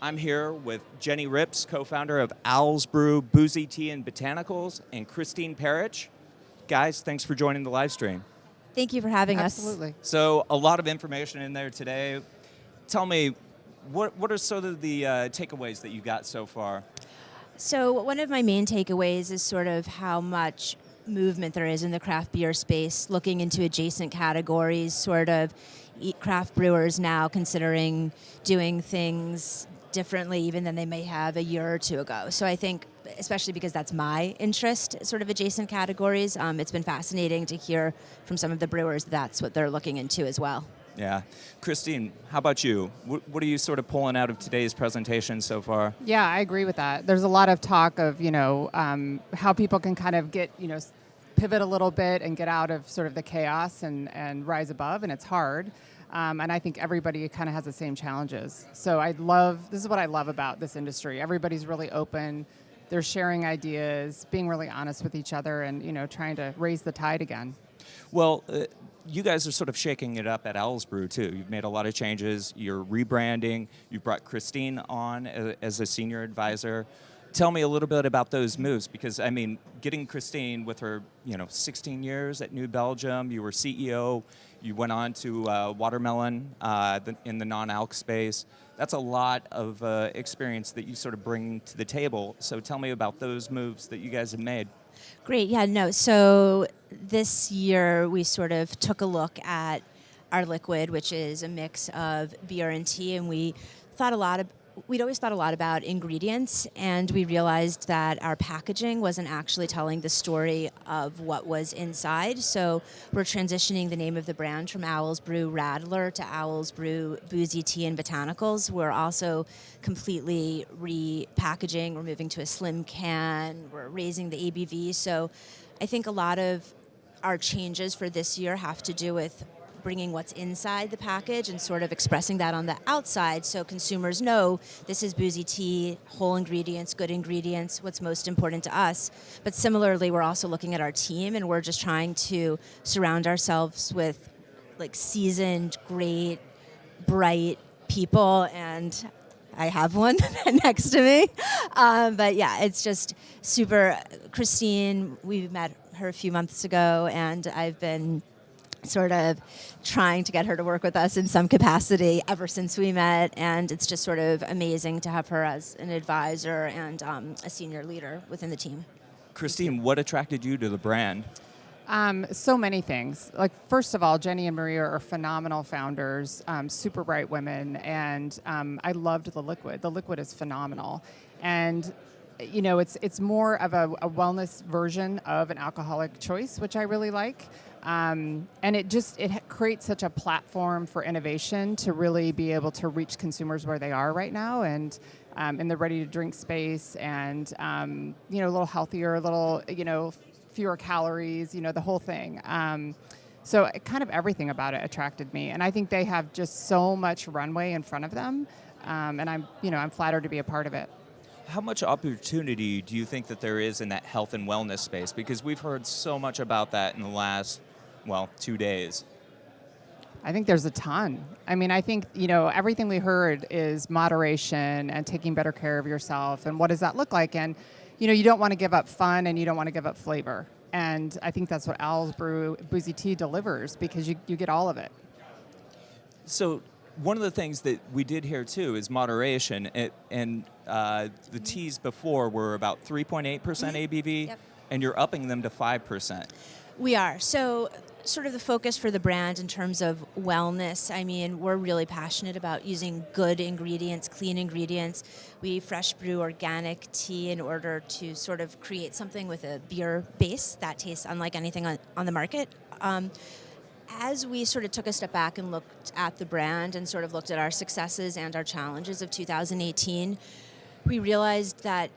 I'm here with Jennie Ripps, co-founder of Owl's Brew, Boozy Tea and Botanicals, and Christine Perich. Guys, thanks for joining the live stream. Thank you for having us. Absolutely. So a lot of information in there today. Tell me, what are sort of the takeaways that you got so far? So one of my main takeaways is sort of how much movement there is in the craft beer space, looking into adjacent categories, sort of craft brewers now considering doing things differently even than they may have a year or two ago. So I think, especially because that's my interest, sort of adjacent categories, it's been fascinating to hear from some of the brewers that's what they're looking into as well. Yeah. Christine, how about you? What are you sort of pulling out of today's presentation so far? Yeah, I agree with that. There's a lot of talk of, how people can kind of get, pivot a little bit and get out of sort of the chaos and rise above, and it's hard. And I think everybody kind of has the same challenges. So this is what I love about this industry. Everybody's really open. They're sharing ideas, being really honest with each other, and, trying to raise the tide again. Well, you guys are sort of shaking it up at Owl's Brew, too. You've made a lot of changes. You're rebranding. You brought Christine on as a senior advisor. Tell me a little bit about those moves, because, I mean, getting Christine with her, 16 years at New Belgium, you were CEO, you went on to Watermelon in the non-alc space. That's a lot of experience that you sort of bring to the table. So tell me about those moves that you guys have made. Great, yeah, no, so this year we sort of took a look at our liquid, which is a mix of beer and tea, and we'd always thought a lot about ingredients, and we realized that our packaging wasn't actually telling the story of what was inside. So we're transitioning the name of the brand from Owl's Brew Radler to Owl's Brew Boozy Tea and Botanicals. We're also completely repackaging. We're moving to a slim can. We're raising the ABV. So I think a lot of our changes for this year have to do with bringing what's inside the package and sort of expressing that on the outside so consumers know this is boozy tea, whole ingredients, good ingredients, what's most important to us. But similarly, we're also looking at our team, and we're just trying to surround ourselves with like seasoned, great, bright people, and I have one next to me. But yeah, it's just super. Christine, we met her a few months ago, and I've been sort of trying to get her to work with us in some capacity ever since we met, and it's just sort of amazing to have her as an advisor and a senior leader within the team. Christine, what attracted you to the brand? So many things. Like, first of all, Jennie and Maria are phenomenal founders, super bright women, and I loved the liquid. The liquid is phenomenal. And it's more of a wellness version of an alcoholic choice, which I really like. And it creates such a platform for innovation to really be able to reach consumers where they are right now, and in the ready-to-drink space, and a little healthier, a little fewer calories, the whole thing. So kind of everything about it attracted me, and I think they have just so much runway in front of them, and I'm flattered to be a part of it. How much opportunity do you think that there is in that health and wellness space? Because we've heard so much about that in the last 2 days. I think there's a ton. I mean, I think, everything we heard is moderation and taking better care of yourself. And what does that look like? And, you don't want to give up fun, and you don't want to give up flavor. And I think that's what Owl's Brew Boozy Tea delivers, because you get all of it. So one of the things that we did here, too, is moderation. The teas before were about 3.8% ABV, Yep. and you're upping them to 5%. We are. So sort of the focus for the brand in terms of wellness, I mean, we're really passionate about using good ingredients, clean ingredients. We fresh brew organic tea in order to sort of create something with a beer base that tastes unlike anything on the market. As we sort of took a step back and looked at the brand and sort of looked at our successes and our challenges of 2018, we realized that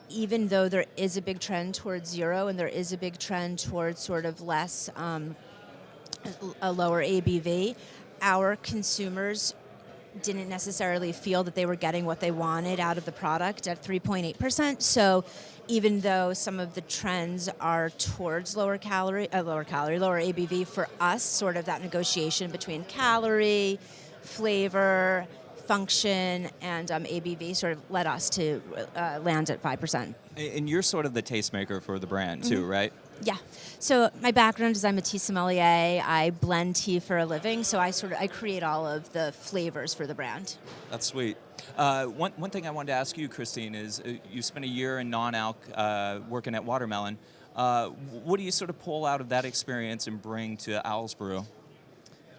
even though there is a big trend towards zero, and there is a big trend towards sort of less, a lower ABV, our consumers didn't necessarily feel that they were getting what they wanted out of the product at 3.8%. So even though some of the trends are towards lower ABV, for us, sort of that negotiation between calorie, flavor, function and ABV sort of led us to land at 5%. And you're sort of the tastemaker for the brand too, right? Yeah. So my background is I'm a tea sommelier. I blend tea for a living, so I create all of the flavors for the brand. That's sweet. One thing I wanted to ask you, Christine, is you spent a year in non-alc working at Watermelon. What do you sort of pull out of that experience and bring to Owl's Brew?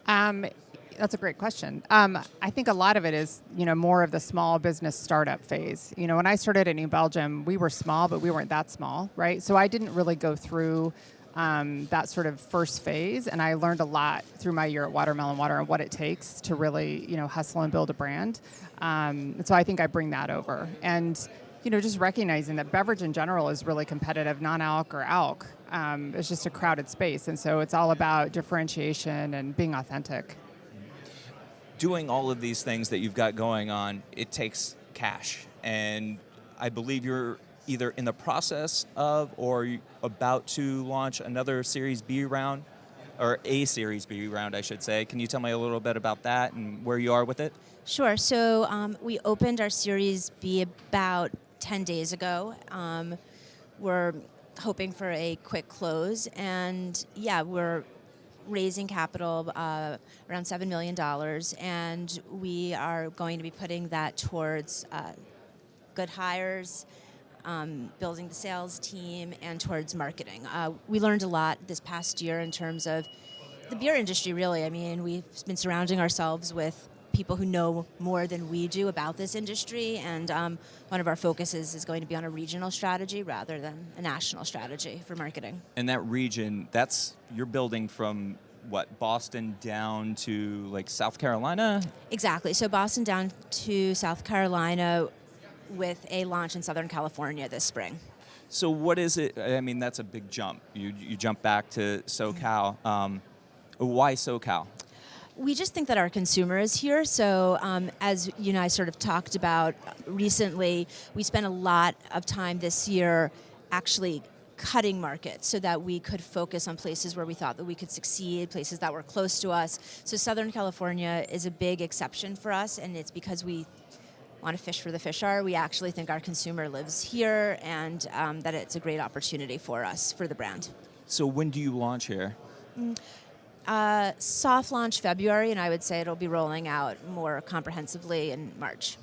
That's a great question. I think a lot of it is, more of the small business startup phase. When I started at New Belgium, we were small, but we weren't that small, right? So I didn't really go through that sort of first phase, and I learned a lot through my year at Watermelon Water and what it takes to really, hustle and build a brand. So I think I bring that over. And, just recognizing that beverage in general is really competitive, non-alc or alc. It's just a crowded space, and so it's all about differentiation and being authentic. Doing all of these things that you've got going on, it takes cash. And I believe you're either in the process of or about to launch another Series B round, or a Series B round, I should say. Can you tell me a little bit about that and where you are with it? Sure. So we opened our Series B about 10 days ago. We're hoping for a quick close. And yeah, we're raising capital around $7 million, and we are going to be putting that towards good hires, building the sales team, and towards marketing. We learned a lot this past year in terms of the beer industry, really. I mean, we've been surrounding ourselves with people who know more than we do about this industry, and one of our focuses is going to be on a regional strategy rather than a national strategy for marketing. And that region, you're building from what, Boston down to like South Carolina? Exactly. So Boston down to South Carolina with a launch in Southern California this spring. So what is it? I mean, that's a big jump. You jump back to SoCal. Why SoCal? We just think that our consumer is here. So as you and I sort of talked about recently, we spent a lot of time this year actually cutting markets so that we could focus on places where we thought that we could succeed, places that were close to us. So Southern California is a big exception for us, and it's because we want to fish where the fish are. We actually think our consumer lives here, and that it's a great opportunity for us, for the brand. So when do you launch here? Soft launch February, and I would say it'll be rolling out more comprehensively in March.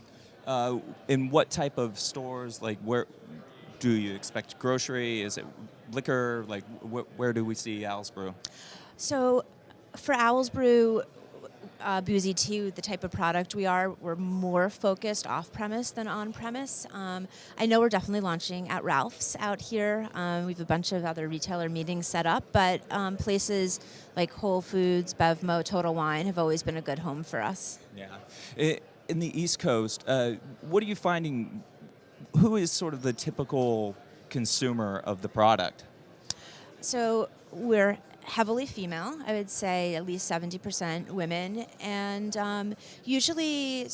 In what type of stores? Like, where do you expect grocery? Is it liquor? Like, where do we see Owl's Brew? So for Owl's Brew, Boozy tea, the type of product we're more focused off-premise than on-premise. I know we're definitely launching at Ralph's out here. We have a bunch of other retailer meetings set up, but places like Whole Foods, Bevmo, Total Wine have always been a good home for us. Yeah. In the East Coast, what are you finding? Who is sort of the typical consumer of the product? So we're heavily female. I would say at least 70% women, and usually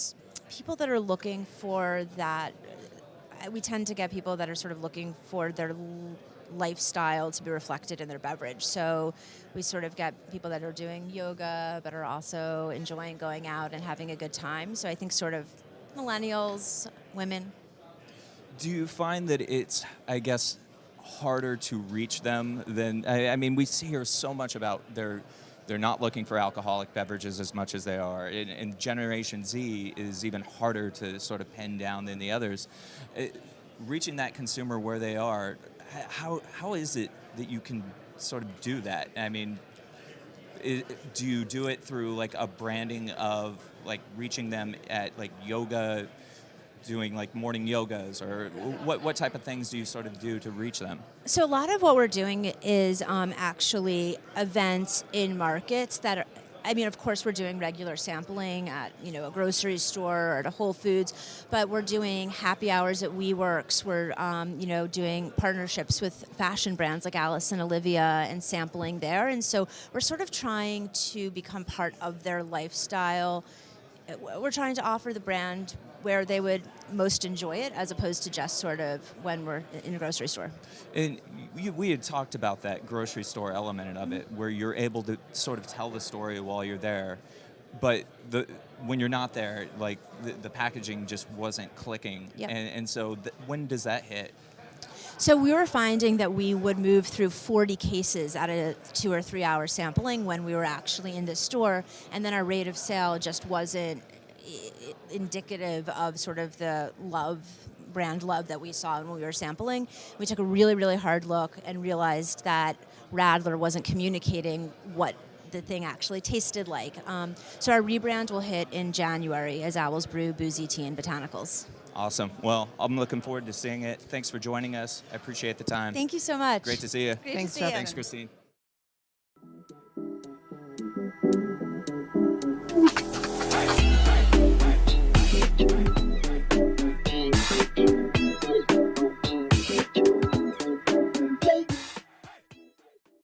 people that are looking for that. We tend to get people that are sort of looking for their lifestyle to be reflected in their beverage. So we sort of get people that are doing yoga but are also enjoying going out and having a good time. So I think sort of millennials, women. Do you find that it's, I guess, harder to reach them than, I mean, we hear so much about they're not looking for alcoholic beverages as much as they are, and Generation Z is even harder to sort of pin down than the others. Reaching that consumer where they are, how is it that you can sort of do that? I mean, do you do it through like a branding of like reaching them at like yoga, doing like morning yogas, or what type of things do you sort of do to reach them? So a lot of what we're doing is actually events in markets that are, I mean, of course, we're doing regular sampling at, a grocery store or at a Whole Foods, but we're doing happy hours at WeWorks. We're, doing partnerships with fashion brands like Alice and Olivia and sampling there. And so we're sort of trying to become part of their lifestyle. We're trying to offer the brand where they would most enjoy it, as opposed to just sort of when we're in a grocery store. And we had talked about that grocery store element of it, where you're able to sort of tell the story while you're there. but when you're not there, like the packaging just wasn't clicking. Yep. And so when does that hit? So we were finding that we would move through 40 cases at a 2 or 3 hour sampling when we were actually in the store, and then our rate of sale just wasn't indicative of sort of the brand love that we saw when we were sampling. We took a really, really hard look and realized that Radler wasn't communicating what the thing actually tasted like. So our rebrand will hit in January as Owl's Brew, Boozy Tea, and Botanicals. Awesome. Well, I'm looking forward to seeing it. Thanks for joining us. I appreciate the time. Thank you so much. Great to see you. Great Thanks, to see Jeff. you. Thanks, Christine.